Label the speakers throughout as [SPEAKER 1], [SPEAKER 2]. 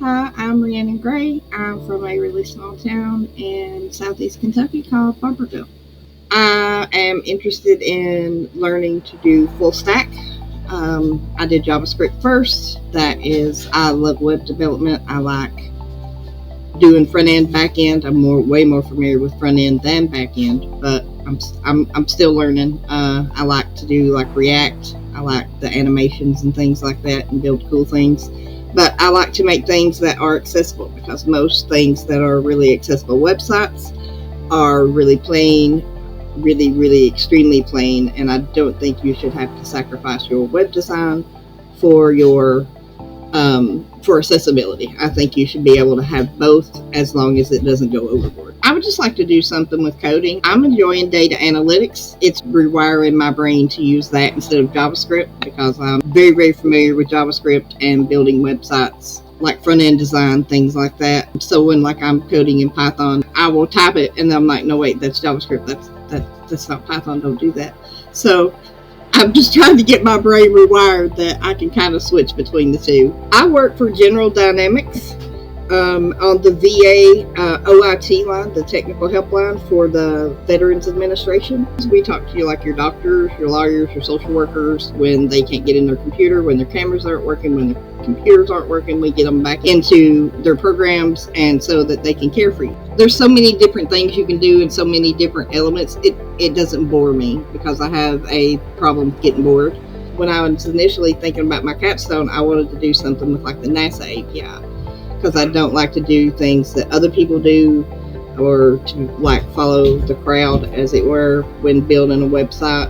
[SPEAKER 1] Hi, I'm Reannon Gray. I'm from a really small town in southeast Kentucky called Barberville. I am interested in learning to do full stack. I did JavaScript first. I love web development. I like doing front end, back end. I'm way more familiar with front end than back end, but I'm still learning. I like to do like React. I like the animations and things like that and build cool things. But I like to make things that are accessible because most things that are really accessible websites are really plain, really extremely plain, and I don't think you should have to sacrifice your web design for your for accessibility. I think you should be able to have both as long as it doesn't go overboard. I would just like to do something with coding. I'm enjoying data analytics. It's rewiring my brain to use that instead of JavaScript because I'm very familiar with JavaScript and building websites like front end design, things like that. So when like I'm coding in Python, I will type it and I'm like, no wait, that's JavaScript. That's not Python. Don't do that. So I'm just trying to get my brain rewired that I can kind of switch between the two. I work for General Dynamics on the VA OIT line, the technical helpline for the Veterans Administration. We talk to you like your doctors, your lawyers, your social workers when they can't get in their computer, when their cameras aren't working, when their computers aren't working. We get them back into their programs and so that they can care for you. There's so many different things you can do and so many different elements. It doesn't bore me because I have a problem getting bored. When I was initially thinking about my capstone, I wanted to do something with like the NASA API because I don't like to do things that other people do or to like follow the crowd, as it were, when building a website.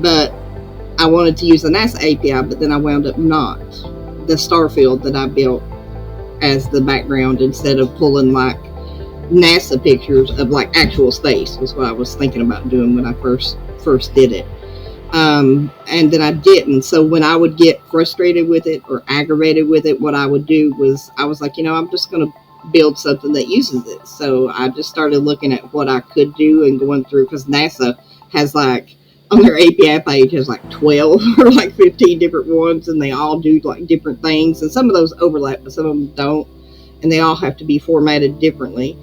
[SPEAKER 1] But I wanted to use the NASA API, but then I wound up not. The star field that I built as the background instead of pulling like NASA pictures of like actual space was what I was thinking about doing when I first did it. And then I didn't. So when I would get frustrated with it or aggravated with it, what I would do was I was like, I'm just going to build something that uses it. So I just started looking at what I could do and going through because NASA has like on their API page has like 12 or like 15 different ones and they all do like different things. And some of those overlap, but some of them don't. And they all have to be formatted differently.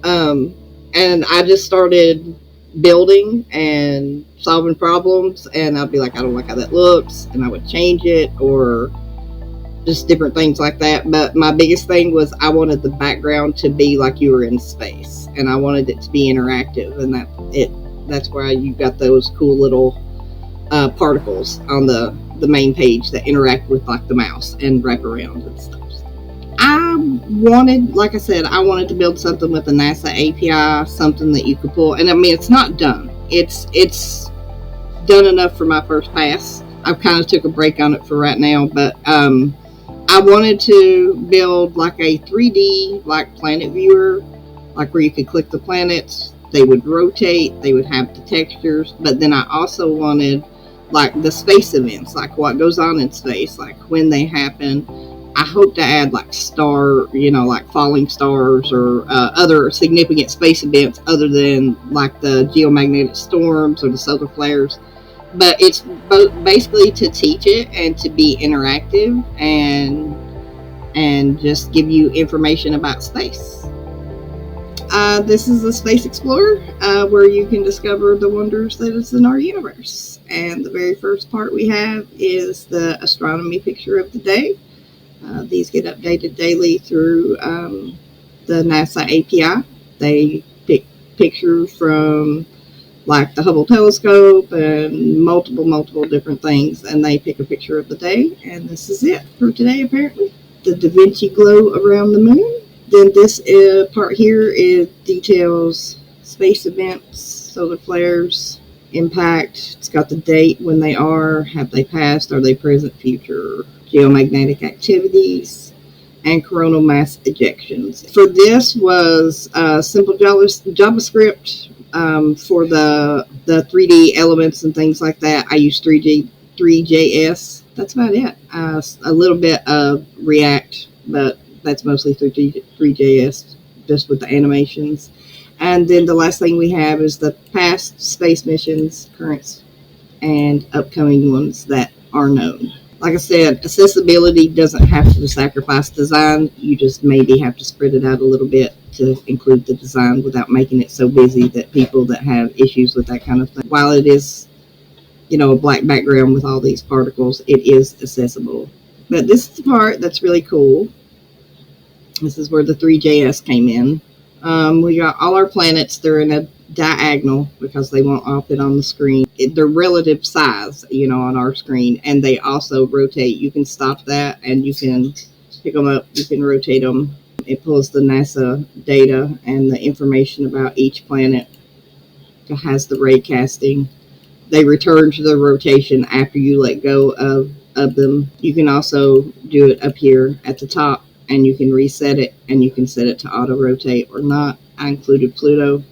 [SPEAKER 1] And I just started building and solving problems, and I'd be like, I don't like how that looks, and I would change it, or just different things like that. But my biggest thing was I wanted the background to be like you were in space, and I wanted it to be interactive, and that's why you got those cool little particles on the main page that interact with like the mouse and wrap around and stuff. Like I said, I wanted to build something with a NASA API, something that you could pull. And I mean, it's not done. It's done enough for my first pass. I've kind of took a break on it for right now, but I wanted to build like a 3D like planet viewer, like where you could click the planets, they would rotate, they would have the textures, but then I also wanted like the space events, like what goes on in space, like when they happen. I hope to add like like falling stars or other significant space events other than like the geomagnetic storms or the solar flares. But it's basically to teach it and to be interactive and just give you information about space. This is a Space Explorer where you can discover the wonders that is in our universe. And the very first part we have is the astronomy picture of the day. These get updated daily through the NASA API. They pick pictures from like the Hubble telescope and multiple different things, and they pick a picture of the day. And this is it for today, apparently. The Da Vinci glow around the moon. Then this part here is details space events, solar flares, impact. It's got the date when they are, have they passed, are they present, future, geomagnetic activities, and coronal mass ejections. For this was simple JavaScript for the 3D elements and things like that. I use 3JS. That's about it. A little bit of React, but that's mostly 3JS, just with the animations. And then the last thing we have is the past space missions, current, and upcoming ones that are known. Like I said, accessibility doesn't have to sacrifice design. You just maybe have to spread it out a little bit to include the design without making it so busy that people that have issues with that kind of thing, while it is, a black background with all these particles, it is accessible. But this is the part that's really cool. This is where the 3JS came in. We got all our planets. They're in a diagonal because they won't all fit on the screen. They're relative size, on our screen, and they also rotate. You can stop that, and you can pick them up. You can rotate them. It pulls the NASA data and the information about each planet. It has the ray casting. They return to the rotation after you let go of them. You can also do it up here at the top, and you can reset it, and you can set it to auto rotate or not. I included Pluto.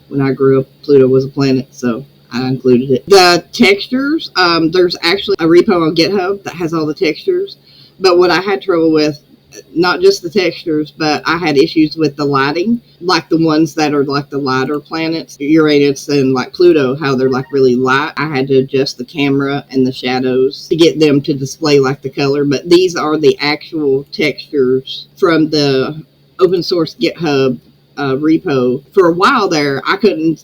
[SPEAKER 1] When I grew up, Pluto was a planet, so I included it. The textures, there's actually a repo on GitHub that has all the textures, but what I had trouble with, not just the textures, but I had issues with the lighting, like the ones that are like the lighter planets, Uranus and like Pluto, how they're like really light. I had to adjust the camera and the shadows to get them to display like the color, but these are the actual textures from the open source GitHub repo. For a while there,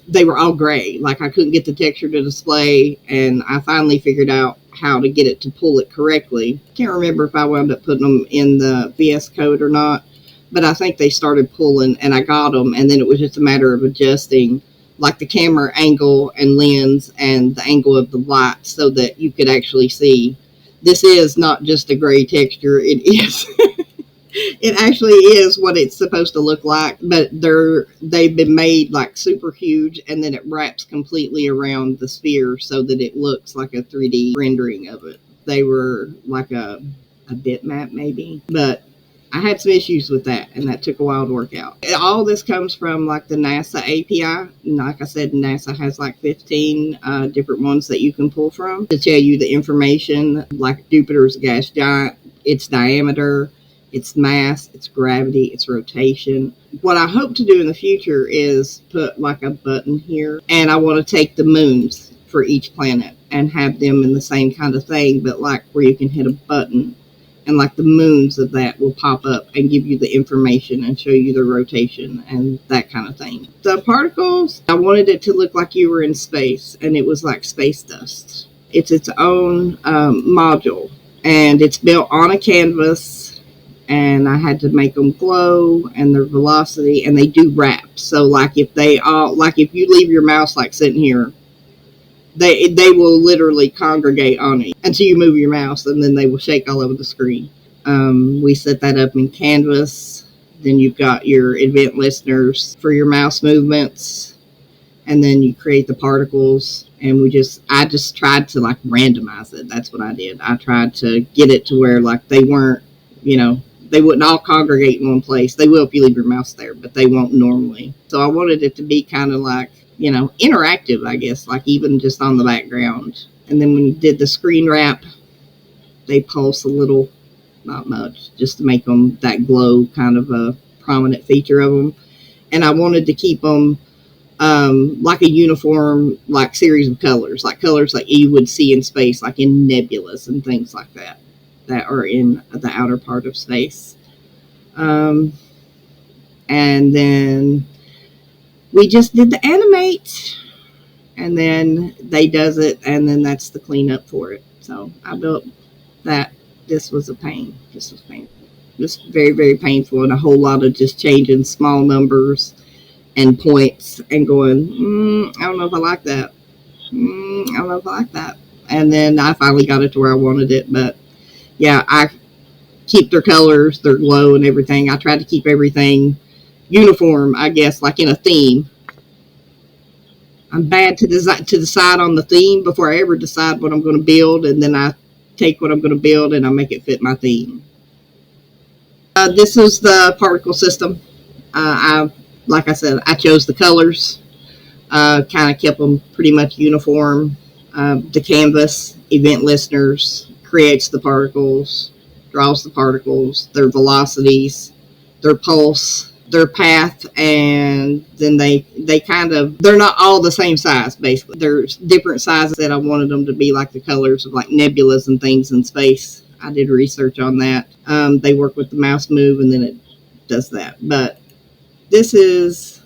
[SPEAKER 1] they were all gray, like I couldn't get the texture to display, and I finally figured out how to get it to pull it correctly. Can't remember if I wound up putting them in the VS Code or not, but I think they started pulling and I got them, and then it was just a matter of adjusting like the camera angle and lens and the angle of the light so that you could actually see. This is not just a gray texture, it is it actually is what it's supposed to look like, but they've been made like super huge, and then it wraps completely around the sphere so that it looks like a 3D rendering of it. They were like a bitmap maybe, but I had some issues with that, and that took a while to work out. All this comes from like the NASA API. Like I said, NASA has like 15 different ones that you can pull from to tell you the information, like Jupiter's a gas giant, its diameter, its mass, its gravity, its rotation. What I hope to do in the future is put like a button here, and I want to take the moons for each planet and have them in the same kind of thing, but like where you can hit a button and like the moons of that will pop up and give you the information and show you the rotation and that kind of thing. The particles, I wanted it to look like you were in space, and it was like space dust. It's its own module, and it's built on a canvas, and I had to make them glow and their velocity, and they do wrap. So like if you leave your mouse like sitting here, they will literally congregate on it until you move your mouse, and then they will shake all over the screen. We set that up in Canvas. Then you've got your event listeners for your mouse movements, and then you create the particles. And I just tried to like randomize it. That's what I did. I tried to get it to where like they weren't, they wouldn't all congregate in one place. They will if you leave your mouse there, but they won't normally. So I wanted it to be kind of like, interactive, I guess, like even just on the background. And then when you did the screen wrap, they pulse a little, not much, just to make them that glow kind of a prominent feature of them. And I wanted to keep them like a uniform, like series of colors like you would see in space, like in nebulas and things like that are in the outer part of space. And then we just did the animate, and then they does it, and then that's the cleanup for it. So I built that. This was a pain. This was painful. This was very, very painful, and a whole lot of just changing small numbers and points and going, I don't know if I like that. I don't know if I like that. And then I finally got it to where I wanted it. But yeah, I keep their colors, their glow and everything. I tried to keep everything uniform, I guess, like in a theme. I'm bad to decide on the theme before I ever decide what I'm going to build, and then I take what I'm going to build and I make it fit my theme. This is the particle system. Like I said, I chose the colors, kind of kept them pretty much uniform. The canvas, event listeners, creates the particles, draws the particles, their velocities, their pulse, their path, and then they kind of, they're not all the same size. Basically, there's different sizes that I wanted them to be, like the colors of like nebulas and things in space. I did research on that. They work with the mouse move, and then it does that. But this is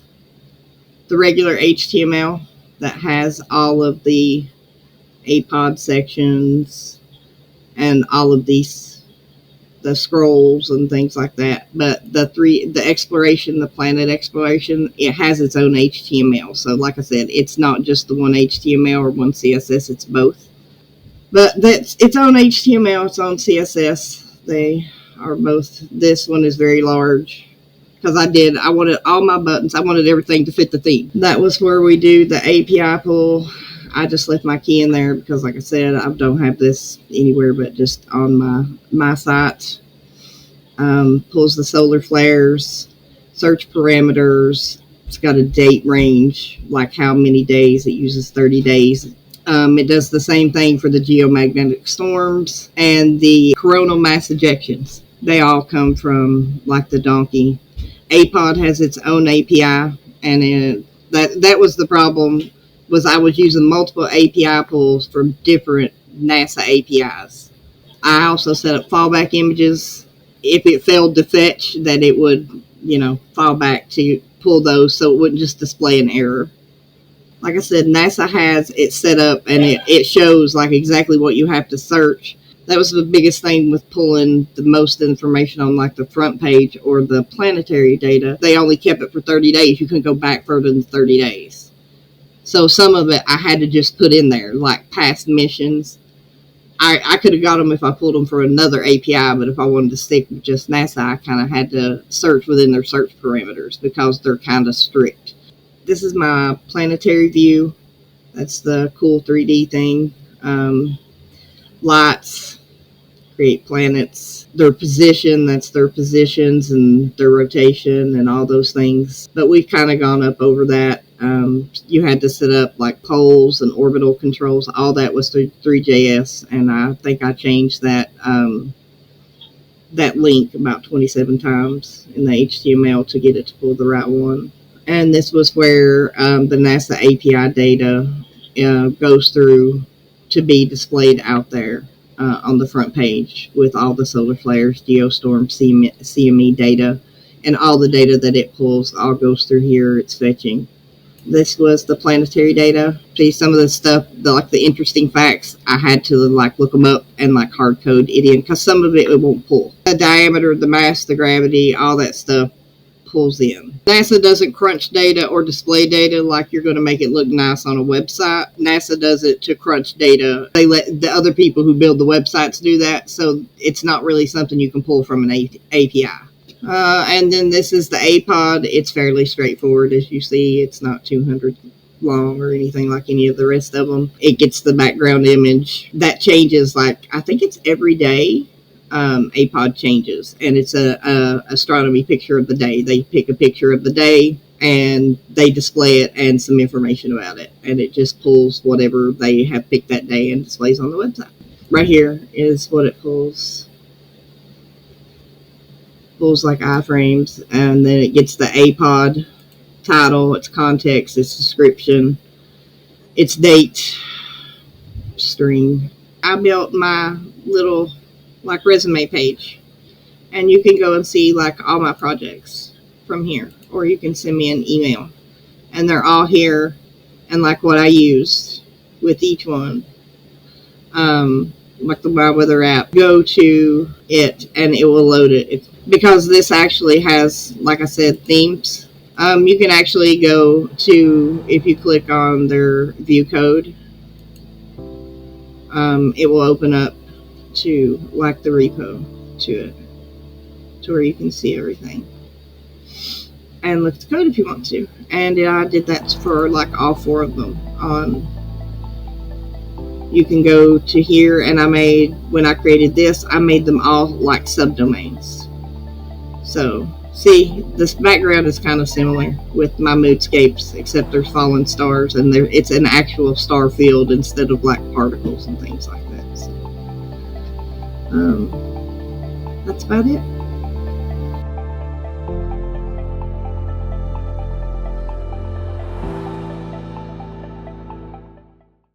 [SPEAKER 1] the regular HTML that has all of the APOD sections and all of these, the scrolls and things like that. But the exploration, the planet exploration, it has its own HTML. So like I said, it's not just the one HTML or one CSS, it's both. But that's its own HTML, its own CSS. They are both. This one is very large because I wanted all my buttons, I wanted everything to fit the theme. That was where we do the API pull. I just left my key in there because, like I said, I don't have this anywhere but just on my site. Pulls the solar flares, search parameters. It's got a date range, like how many days. It uses 30 days. It does the same thing for the geomagnetic storms and the coronal mass ejections. They all come from like the donkey. APOD has its own API, and that was the problem. Was I was using multiple API pulls from different NASA APIs. I also set up fallback images. If it failed to fetch, that it would, fall back to pull those so it wouldn't just display an error. Like I said, NASA has it set up, and it shows like exactly what you have to search. That was the biggest thing with pulling the most information on like the front page or the planetary data. They only kept it for 30 days. You couldn't go back further than 30 days. So some of it I had to just put in there, like past missions. I could have got them if I pulled them for another API, but if I wanted to stick with just NASA, I kind of had to search within their search parameters because they're kind of strict. This is my planetary view. That's the cool 3D thing. Lights, create planets. Their position, that's their positions and their rotation and all those things. But we've kind of gone up over that. You had to set up like poles and orbital controls. All that was through 3JS, and I think I changed that link about 27 times in the HTML to get it to pull the right one. And this was where the NASA API data goes through to be displayed out there on the front page with all the solar flares, geostorm, CME data, and all the data that it pulls all goes through here. It's fetching. This was the planetary data. See, some of the stuff, the interesting facts, I had to look them up and hard code it in because some of it won't pull. The diameter, the mass, the gravity, all that stuff pulls in. NASA doesn't crunch data or display data like you're going to make it look nice on a website. NASA does it to crunch data. They let the other people who build the websites do that, so it's not really something you can pull from an API. And then this is the APOD. It's fairly straightforward, as you see. It's not 200 long or anything like any of the rest of them. It gets the background image. That changes, I think it's every day. APOD changes, and it's a astronomy picture of the day. They pick a picture of the day, and they display it and some information about it. And it just pulls whatever they have picked that day and displays on the website. Right here is what it pulls. Pulls like iframes, and then it gets the APOD title, its context, its description, its date, string. I built my little resume page, and you can go and see all my projects from here, or you can send me an email, and they're all here, and what I used with each one. The My Weather app, go to it and it will load it. Because this actually has, like I said, themes. You can actually go to, if you click on their view code, it will open up to the repo to it, to where you can see everything. And look at the code if you want to. And I did that for all 4 of them. You can go to here, and when I created this, I made them all subdomains. So, see, this background is kind of similar with my moodscapes, except there's fallen stars, and it's an actual star field instead of particles and things like that. So, that's about it.